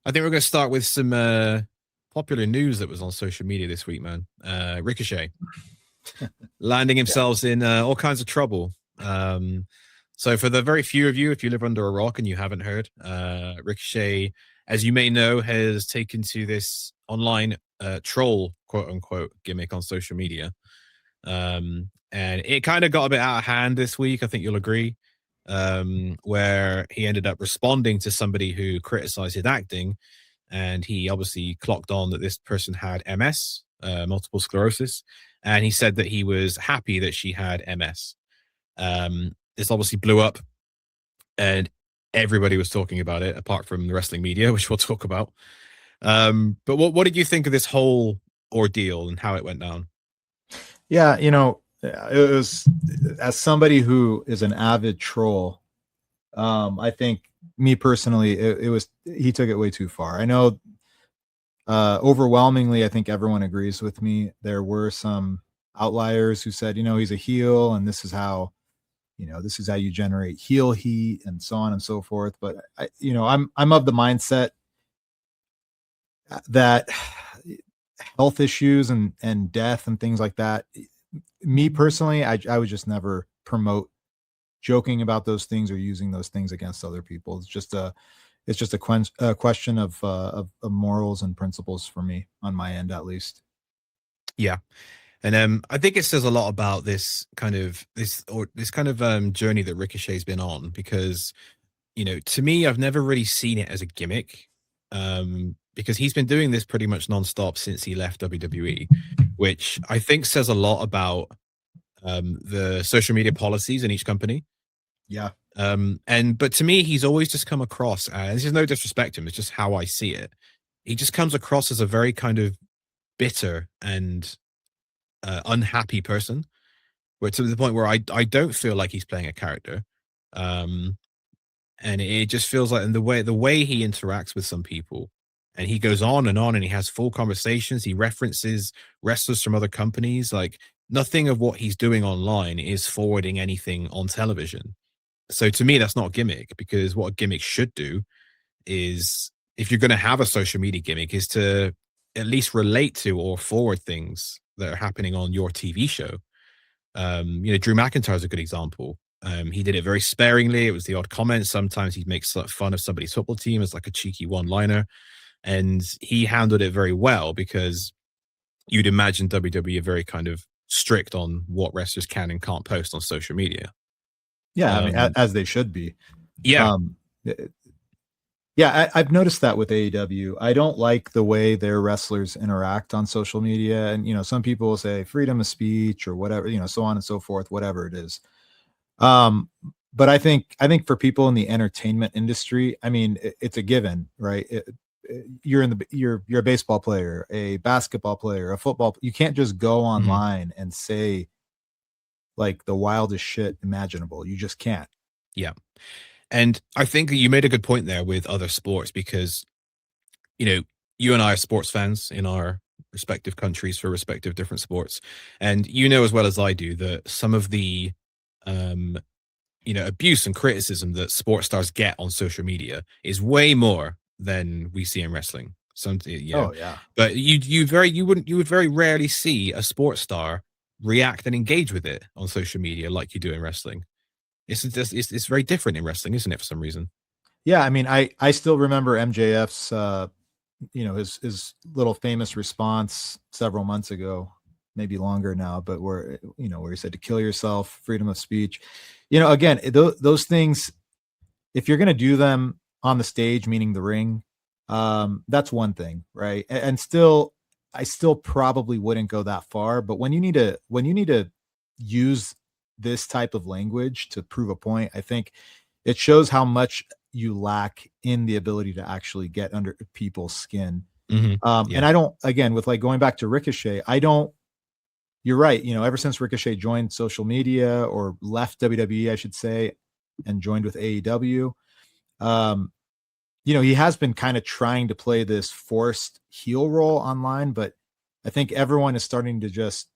I think we're going to start with some popular news that was on social media this week, man. Ricochet landing Yeah. himself in all kinds of trouble. So, for the very few of you, if you live under a rock and you haven't heard, Ricochet, as you may know, has taken to this online troll, quote unquote, gimmick on social media. And it kind of got a bit out of hand this week. I think you'll agree. Where he ended up responding to somebody who criticized his acting, and he obviously clocked on that this person had MS, multiple sclerosis, and he said that he was happy that she had MS. This obviously blew up, and everybody was talking about it, apart from the wrestling media, which we'll talk about. But what did you think of this whole ordeal and how it went down? Yeah, it was, as somebody who is an avid troll, I think, me personally, it was, he took it way too far. I know, overwhelmingly, I think everyone agrees with me. There were some outliers who said, he's a heel, and this is how you generate heel heat, and so on and so forth. But I'm of the mindset that health issues and death and things like that, me personally, I would just never promote joking about those things or using those things against other people. It's just a question of morals and principles for me, on my end at least. Yeah. And I think it says a lot about this kind of journey that Ricochet's been on, because to me, I've never really seen it as a gimmick, because he's been doing this pretty much nonstop since he left WWE, which I think says a lot about the social media policies in each company. Yeah. But to me, he's always just come across as, this is no disrespect to him, it's just how I see it. He just comes across as a very kind of bitter and unhappy person, where to the point where I don't feel like he's playing a character. Um, and it just feels like, and the way he interacts with some people, and he goes on and he has full conversations, he references wrestlers from other companies, like nothing of what he's doing online is forwarding anything on television. So to me, that's not a gimmick, because what a gimmick should do is, if you're going to have a social media gimmick, is to at least relate to or forward things that are happening on your TV show. Drew McIntyre is a good example. He did it very sparingly. It was the odd comment. Sometimes he makes fun of somebody's football team as like a cheeky one-liner, and he handled it very well, because you'd imagine WWE are very kind of strict on what wrestlers can and can't post on social media. Yeah, I mean, Um, as they should be. yeah, um yeah, I've noticed that with AEW. I don't like the way their wrestlers interact on social media, and some people will say freedom of speech or whatever, so on and so forth, whatever it is. Um, but I think for people in the entertainment industry, I mean, it's a given, right? You're a baseball player, a basketball player, a football. You can't just go mhm, online and say like the wildest shit imaginable. You just can't. yeah. And I think that you made a good point there with other sports, because you know, you and I are sports fans in our respective countries for respective different sports. And you know as well as I do that some of the um abuse and criticism that sports stars get on social media is way more than we see in wrestling. Oh yeah. But you would very rarely see a sports star react and engage with it on social media like you do in wrestling. It's very different in wrestling, isn't it, for some reason? Yeah, I mean, I still remember MJF's his little famous response several months ago, maybe longer now, but where he said to kill yourself, freedom of speech. Again, those things, if you're going to do them on the stage, meaning the ring, that's one thing, right? And still, I still probably wouldn't go that far. But when you need to use this type of language to prove a point, I think it shows how much you lack in the ability to actually get under people's skin. Yeah. And I don't, again, with like going back to Ricochet, I don't, you're right. Ever since Ricochet joined social media, or left WWE, I should say, and joined with AEW, um, he has been kind of trying to play this forced heel role online, but I think everyone is starting to just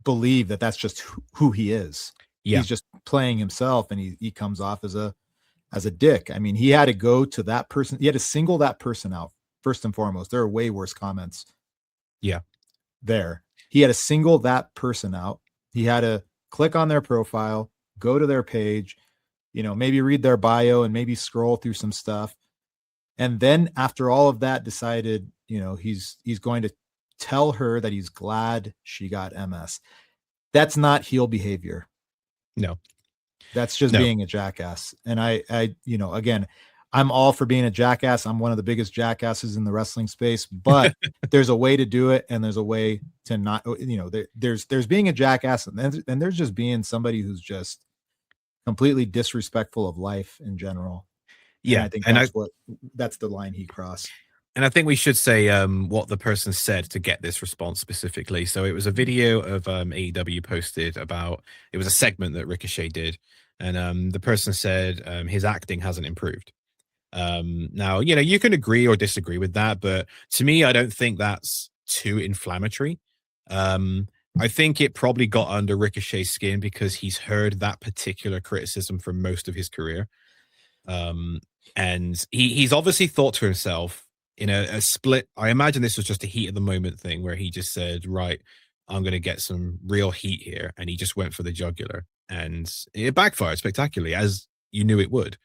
believe that that's just who he is. Yeah. He's just playing himself, and he comes off as as a dick. I mean, he had to go to that person. He had to single that person out first and foremost. There are way worse comments Yeah. there. He had to single that person out. He had to click on their profile, go to their page, maybe read their bio and maybe scroll through some stuff. And then after all of that, decided, he's going to tell her that he's glad she got MS. That's not heel behavior. No. That's just No. being a jackass. And I, again, I'm all for being a jackass. I'm one of the biggest jackasses in the wrestling space, but there's a way to do it, and there's a way to not. There's being a jackass, and there's just being somebody who's just completely disrespectful of life in general. And Yeah. I think And that's the line he crossed. And I think we should say what the person said to get this response specifically. So it was a video of AEW posted about, it was a segment that Ricochet did. And the person said his acting hasn't improved. Now, you can agree or disagree with that, but to me, I don't think that's too inflammatory. I think it probably got under Ricochet's skin because he's heard that particular criticism for most of his career. And he's obviously thought to himself, in a split, I imagine this was just a heat of the moment thing where he just said, right, I'm going to get some real heat here. And he just went for the jugular, and it backfired spectacularly, as you knew it would.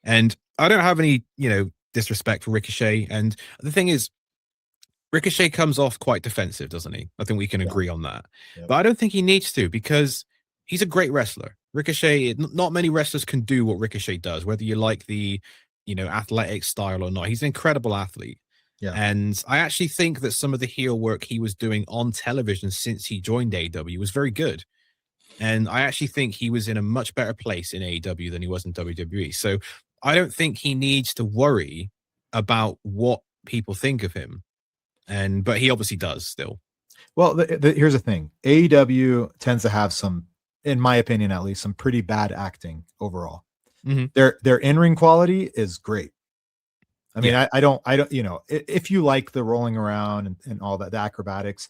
And I don't have any, disrespect for Ricochet. And the thing is, Ricochet comes off quite defensive, doesn't he? I think we can agree on that. Yep. But I don't think he needs to, because he's a great wrestler. Ricochet, not many wrestlers can do what Ricochet does, whether you like the, athletic style or not. He's an incredible athlete. Yeah. And I actually think that some of the heel work he was doing on television since he joined AEW was very good. And I actually think he was in a much better place in AEW than he was in WWE. So I don't think he needs to worry about what people think of him. But he obviously does still. Well, here's the thing. AEW tends to have some, in my opinion, at least, some pretty bad acting overall. Mm-hmm. Their in-ring quality is great. I mean, I don't, if you like the rolling around and all that, the acrobatics,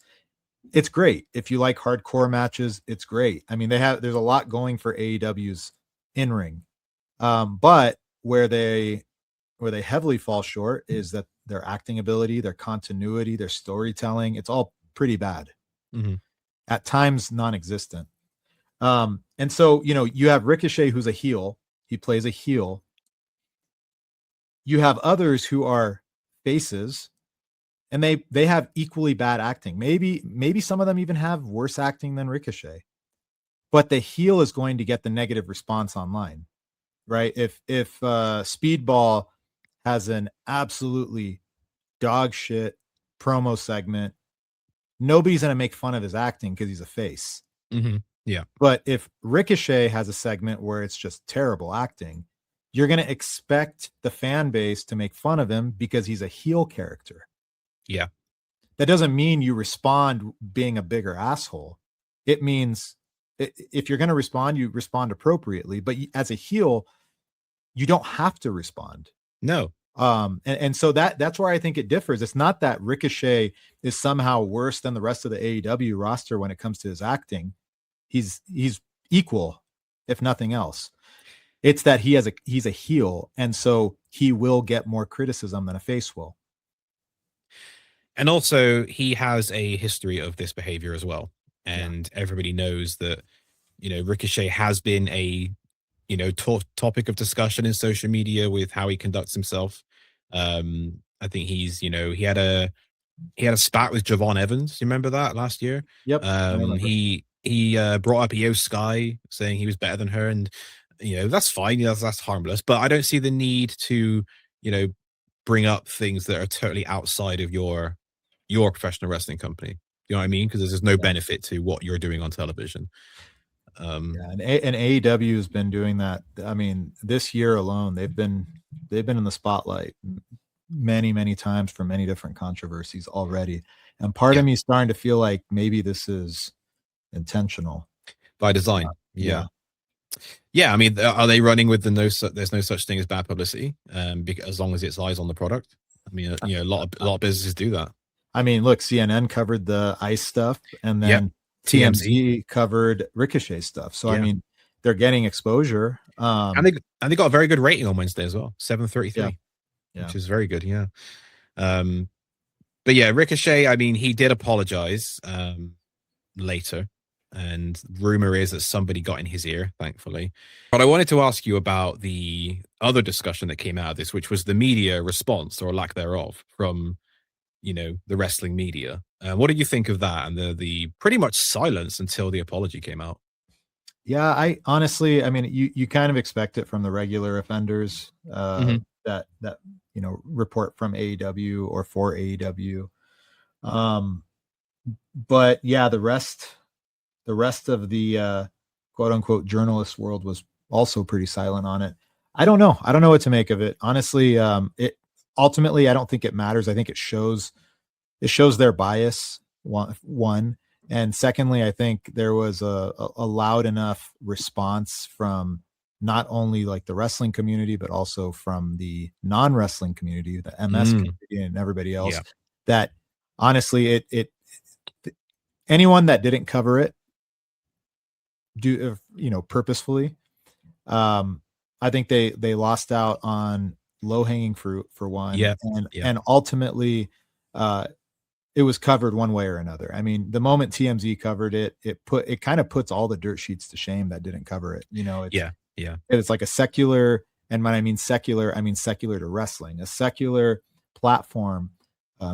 it's great. If you like hardcore matches, it's great. I mean, there's a lot going for AEW's in-ring. But where they heavily fall short is that their acting ability, their continuity, their storytelling, it's all pretty bad. Mm-hmm. At times non-existent. And so, you have Ricochet, who's a heel. He plays a heel. You have others who are faces, and they have equally bad acting. Maybe some of them even have worse acting than Ricochet. But the heel is going to get the negative response online, right? If Speedball has an absolutely dog shit promo segment, nobody's going to make fun of his acting because he's a face. Mm-hmm. Yeah. But if Ricochet has a segment where it's just terrible acting, you're going to expect the fan base to make fun of him because he's a heel character. Yeah. That doesn't mean you respond being a bigger asshole. It means if you're going to respond, you respond appropriately. But as a heel, you don't have to respond. No. And so that's where I think it differs. It's not that Ricochet is somehow worse than the rest of the AEW roster when it comes to his acting. He's equal, if nothing else. It's that he's a heel, and so he will get more criticism than a face will. And also, he has a history of this behavior as well. And everybody knows that, Ricochet has been a, topic of discussion in social media with how he conducts himself. I think he's, he had a spat with Javon Evans. You remember that last year? Yep. He brought up Io Sky, saying he was better than her, and that's fine. That's harmless. But I don't see the need to, bring up things that are totally outside of your professional wrestling company. You know what I mean? Because there's no benefit to what you're doing on television. And AEW has been doing that. I mean, this year alone, they've been in the spotlight many times for many different controversies already. And part of me is starting to feel like maybe this is intentional by design. Yeah. I mean, are they running with there's no such thing as bad publicity? Because as long as it's eyes on the product. I mean, a lot of businesses do that. I mean, look, CNN covered the ICE stuff, and then TMZ covered Ricochet stuff. So I mean, they're getting exposure. And Um, they got a very good rating on Wednesday as well, yeah, 733, yeah, which is very good. Yeah. Um, but yeah, Ricochet. I mean, he did apologize later, and rumor is that somebody got in his ear, thankfully. But I wanted to ask you about the other discussion that came out of this, which was the media response or lack thereof from the wrestling media. What did you think of that and the pretty much silence until the apology came out? yeah. I honestly, I mean, you kind of expect it from the regular offenders Hmm. that report from AEW or for AEW. Um, but yeah, the rest of the quote unquote journalist world was also pretty silent on it. I don't know. I don't know what to make of it. Honestly, it ultimately I don't think it matters. I think it shows their bias. One, and secondly, I think there was a loud enough response from not only like the wrestling community, but also from the non-wrestling community, the MS Mm, community, and everybody else. yeah. That honestly, it anyone that didn't cover it purposefully, um, I think they lost out on low hanging fruit for one, Yeah. and Yeah. and ultimately, uh, it was covered one way or another. I mean, the moment TMZ covered it, it kind of puts all the dirt sheets to shame that didn't cover it. Yeah. Yeah. It's like a secular, and when I mean secular to wrestling, a secular platform,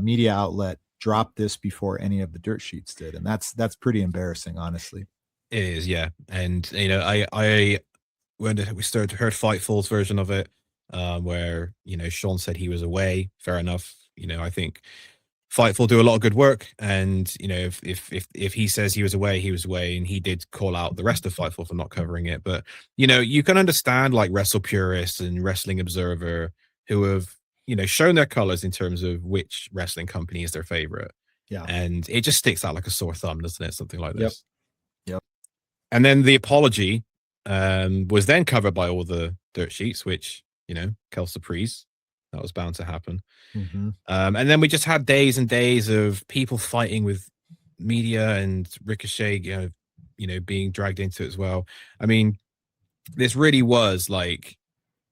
media outlet dropped this before any of the dirt sheets did, and that's pretty embarrassing, honestly. It is, yeah. And I when we started heard Fightful's version of it, where Sean said he was away. Fair enough. I think Fightful do a lot of good work, and if he says he was away, he was away, and he did call out the rest of Fightful for not covering it. But you can understand like wrestle purists and Wrestling Observer who have shown their colors in terms of which wrestling company is their favorite, Yeah. and it just sticks out like a sore thumb, doesn't it? Something like Yep. this. Yep. And then the apology was then covered by all the dirt sheets, which, quelle surprise, that was bound to happen. Hmm. And then we just had days and days of people fighting with media and Ricochet, being dragged into it as well. I mean, this really was like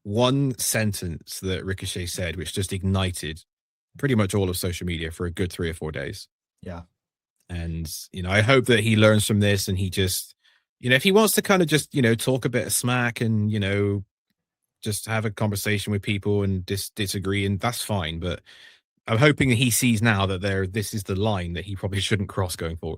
one sentence that Ricochet said, which just ignited pretty much all of social media for a good 3 or 4 days. Yeah. And, I hope that he learns from this and he just, if he wants to kind of just, talk a bit of smack and, just have a conversation with people and disagree, and that's fine. But I'm hoping that he sees now that this is the line that he probably shouldn't cross going forward.